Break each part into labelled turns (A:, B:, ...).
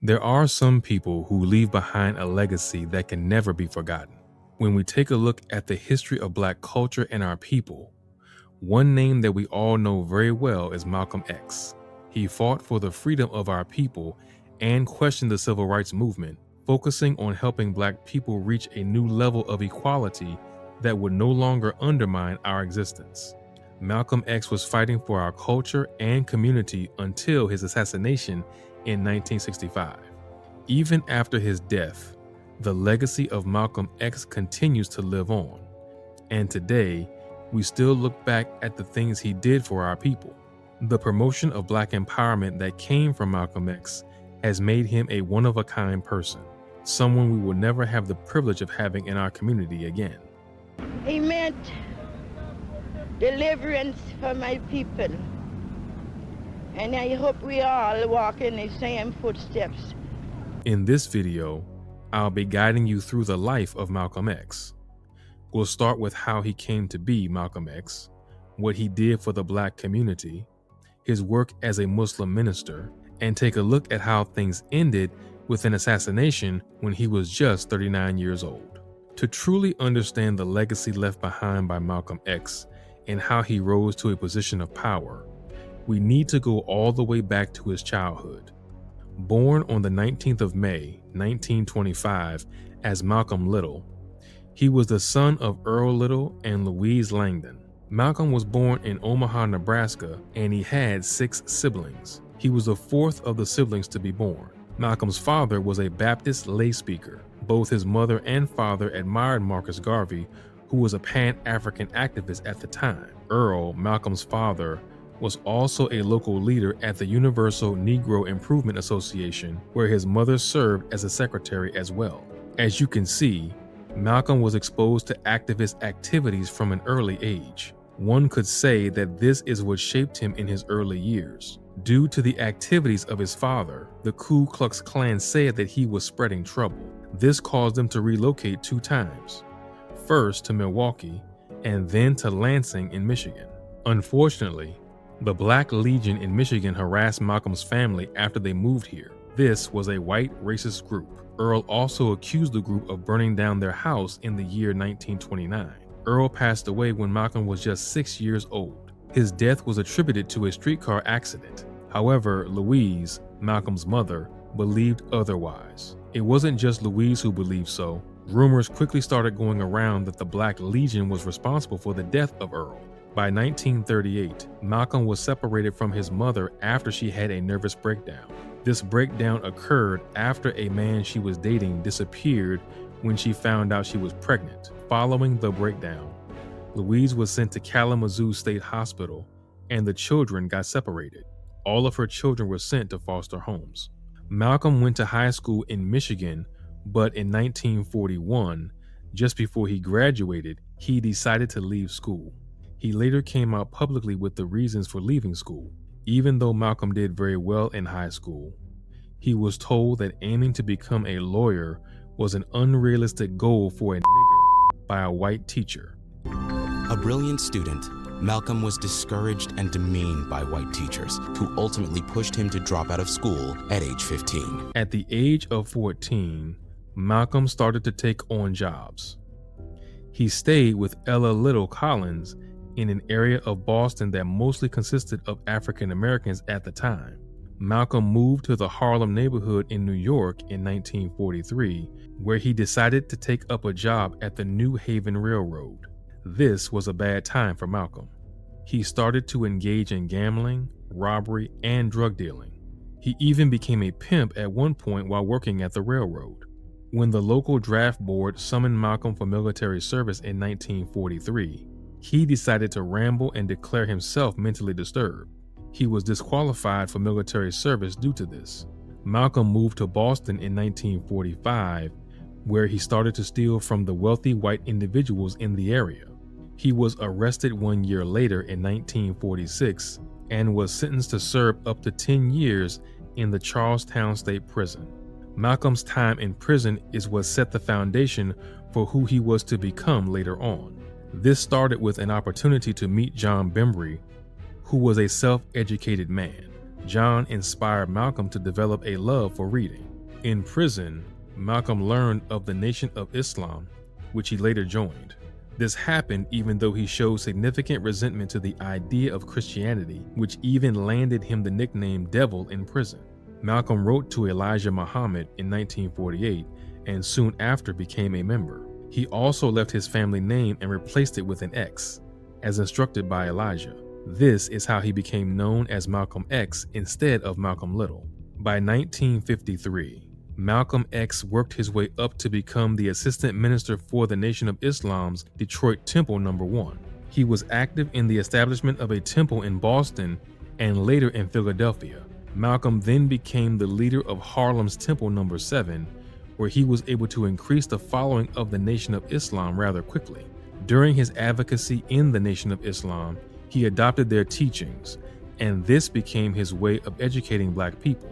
A: There are some people who leave behind a legacy that can never be forgotten. When we take a look at the history of Black culture and our people, one name that we all know very well is Malcolm X. He fought for the freedom of our people and questioned the civil rights movement, focusing on helping Black people reach a new level of equality that would no longer undermine our existence. Malcolm X was fighting for our culture and community until his assassination in 1965. Even after his death, the legacy of Malcolm X continues to live on, and today, we still look back at the things he did for our people. The promotion of Black empowerment that came from Malcolm X has made him a one-of-a-kind person, someone we will never have the privilege of having in our community again.
B: He meant deliverance for my people, and I hope we all walk in the same footsteps.
A: In this video, I'll be guiding you through the life of Malcolm X. We'll start with how he came to be Malcolm X, what he did for the Black community, his work as a Muslim minister, and take a look at how things ended with an assassination when he was just 39 years old. To truly understand the legacy left behind by Malcolm X and how he rose to a position of power, we need to go all the way back to his childhood. Born on the 19th of May, 1925, as Malcolm Little, he was the son of Earl Little and Louise Langdon. Malcolm was born in Omaha, Nebraska, and he had 6 siblings. He was the 4th of the siblings to be born. Malcolm's father was a Baptist lay speaker. Both his mother and father admired Marcus Garvey, who was a Pan-African activist at the time. Earl, Malcolm's father, was also a local leader at the Universal Negro Improvement Association, where his mother served as a secretary as well. As you can see, Malcolm was exposed to activist activities from an early age. One could say that this is what shaped him in his early years. Due to the activities of his father, the Ku Klux Klan said that he was spreading trouble. This caused them to relocate 2 times, first to Milwaukee and then to Lansing in Michigan. Unfortunately, the Black Legion in Michigan harassed Malcolm's family after they moved here. This was a white racist group. Earl also accused the group of burning down their house in the year 1929. Earl passed away when Malcolm was just 6 years old. His death was attributed to a streetcar accident. However, Louise, Malcolm's mother, believed otherwise. It wasn't just Louise who believed so. Rumors quickly started going around that the Black Legion was responsible for the death of Earl. By 1938, Malcolm was separated from his mother after she had a nervous breakdown. This breakdown occurred after a man she was dating disappeared when she found out she was pregnant. Following the breakdown, Louise was sent to Kalamazoo State Hospital, and the children got separated. All of her children were sent to foster homes. Malcolm went to high school in Michigan, but in 1941, just before he graduated, he decided to leave school. He later came out publicly with the reasons for leaving school. Even though Malcolm did very well in high school, he was told that aiming to become a lawyer was an unrealistic goal for a nigger by a white teacher.
C: A brilliant student, Malcolm was discouraged and demeaned by white teachers, who ultimately pushed him to drop out of school at age 15.
A: At the age of 14, Malcolm started to take on jobs. He stayed with Ella Little Collins in an area of Boston that mostly consisted of African Americans at the time. Malcolm moved to the Harlem neighborhood in New York in 1943, where he decided to take up a job at the New Haven Railroad. This was a bad time for Malcolm. He started to engage in gambling, robbery, and drug dealing. He even became a pimp at one point while working at the railroad. When the local draft board summoned Malcolm for military service in 1943, he decided to ramble and declare himself mentally disturbed. He was disqualified for military service due to this. Malcolm moved to Boston in 1945, where he started to steal from the wealthy white individuals in the area. He was arrested 1 year later in 1946 and was sentenced to serve up to 10 years in the Charlestown State Prison. Malcolm's time in prison is what set the foundation for who he was to become later on. This started with an opportunity to meet John Bembry, who was a self-educated man. John inspired Malcolm to develop a love for reading. In prison, Malcolm learned of the Nation of Islam, which he later joined. This happened even though he showed significant resentment to the idea of Christianity, which even landed him the nickname Devil in prison. Malcolm wrote to Elijah Muhammad in 1948 and soon after became a member. He also left his family name and replaced it with an X, as instructed by Elijah. This is how he became known as Malcolm X instead of Malcolm Little. By 1953, Malcolm X worked his way up to become the assistant minister for the Nation of Islam's Detroit Temple No. 1. He was active in the establishment of a temple in Boston and later in Philadelphia. Malcolm then became the leader of Harlem's Temple No. 7, where he was able to increase the following of the Nation of Islam rather quickly. During his advocacy in the Nation of Islam, he adopted their teachings, and this became his way of educating Black people.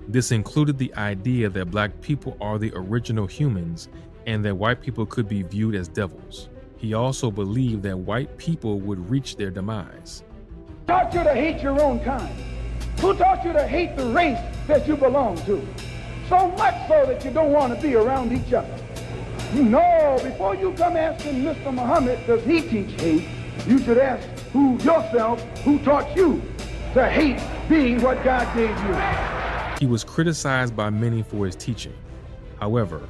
A: This included the idea that Black people are the original humans and that white people could be viewed as devils. He also believed that white people would reach their demise.
D: Who taught you to hate your own kind? Who taught you to hate the race that you belong to? So much so that you don't want to be around each other. No, before you come asking Mr. Muhammad, does he teach hate? You should ask yourself, who taught you to hate being what God gave you?
A: He was criticized by many for his teaching. However,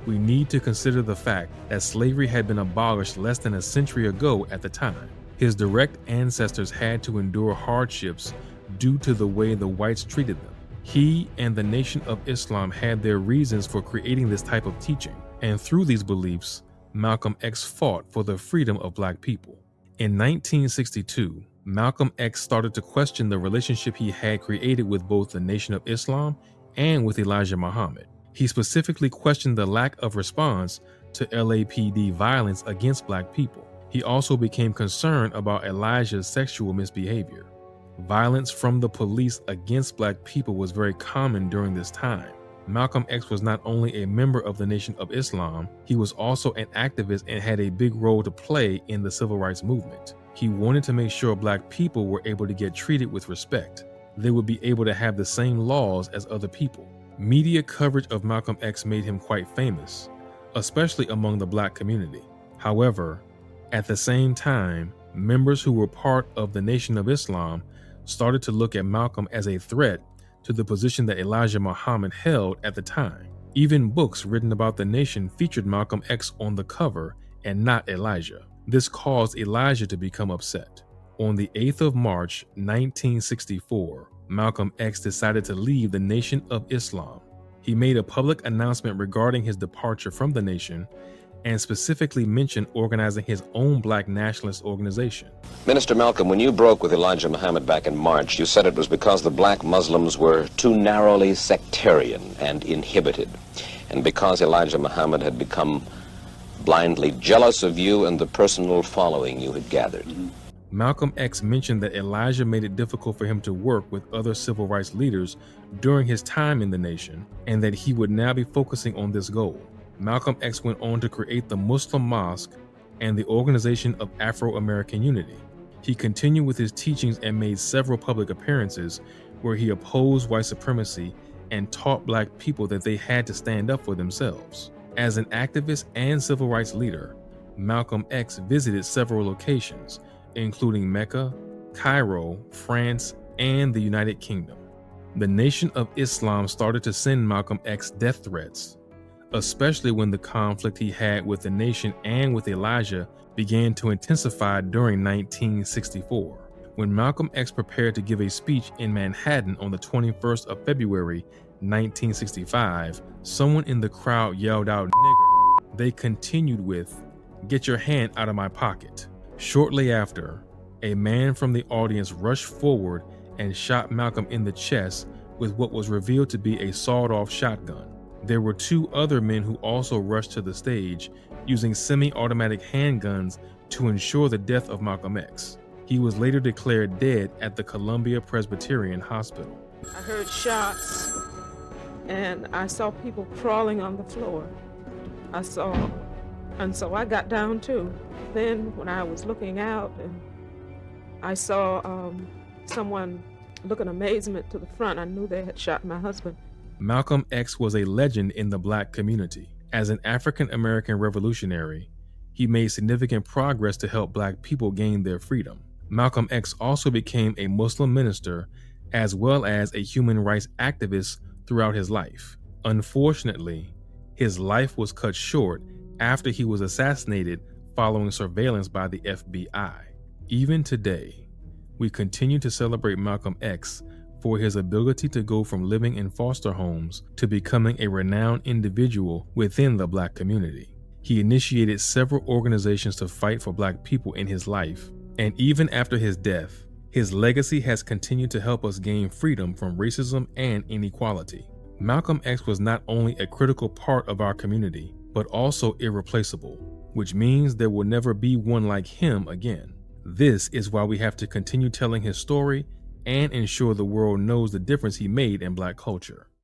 A: we need to consider the fact that slavery had been abolished less than a century ago at the time. His direct ancestors had to endure hardships due to the way the whites treated them. He and the Nation of Islam had their reasons for creating this type of teaching, and through these beliefs, Malcolm X fought for the freedom of Black people. In 1962, Malcolm X started to question the relationship he had created with both the Nation of Islam and with Elijah Muhammad. He specifically questioned the lack of response to LAPD violence against Black people. He also became concerned about Elijah's sexual misbehavior. Violence from the police against Black people was very common during this time. Malcolm X was not only a member of the Nation of Islam, he was also an activist and had a big role to play in the civil rights movement. He wanted to make sure Black people were able to get treated with respect. They would be able to have the same laws as other people. Media coverage of Malcolm X made him quite famous, especially among the Black community. However, at the same time, members who were part of the Nation of Islam started to look at Malcolm as a threat to the position that Elijah Muhammad held at the time. Even books written about the nation featured Malcolm X on the cover and not Elijah. This caused Elijah to become upset. On the 8th of March, 1964, Malcolm X decided to leave the Nation of Islam. He made a public announcement regarding his departure from the nation and specifically mentioned organizing his own Black nationalist organization.
E: Minister Malcolm, when you broke with Elijah Muhammad back in March, you said it was because the Black Muslims were too narrowly sectarian and inhibited, and because Elijah Muhammad had become blindly jealous of you and the personal following you had gathered.
A: Malcolm X mentioned that Elijah made it difficult for him to work with other civil rights leaders during his time in the nation, and that he would now be focusing on this goal. Malcolm X went on to create the Muslim Mosque and the Organization of Afro-American Unity. He continued with his teachings and made several public appearances where he opposed white supremacy and taught Black people that they had to stand up for themselves. As an activist and civil rights leader, Malcolm X visited several locations, including Mecca, Cairo, France, and the United Kingdom. The Nation of Islam started to send Malcolm X death threats, especially when the conflict he had with the nation and with Elijah began to intensify during 1964. When Malcolm X prepared to give a speech in Manhattan on the 21st of February, 1965, someone in the crowd yelled out, "Nigger." They continued with, "Get your hand out of my pocket." Shortly after, a man from the audience rushed forward and shot Malcolm in the chest with what was revealed to be a sawed-off shotgun. There were two other men who also rushed to the stage using semi-automatic handguns to ensure the death of Malcolm X. He was later declared dead at the Columbia Presbyterian Hospital.
F: I heard shots and I saw people crawling on the floor. And so I got down too. Then when I was looking out and I saw someone look in amazement to the front, I knew they had shot my husband.
A: Malcolm X was a legend in the Black community. As an African American revolutionary, he made significant progress to help Black people gain their freedom. Malcolm X also became a Muslim minister as well as a human rights activist throughout his life. Unfortunately, his life was cut short after he was assassinated following surveillance by the FBI. Even today, we continue to celebrate Malcolm X for his ability to go from living in foster homes to becoming a renowned individual within the Black community. He initiated several organizations to fight for Black people in his life, and even after his death, his legacy has continued to help us gain freedom from racism and inequality. Malcolm X was not only a critical part of our community, but also irreplaceable, which means there will never be one like him again. This is why we have to continue telling his story and ensure the world knows the difference he made in Black culture.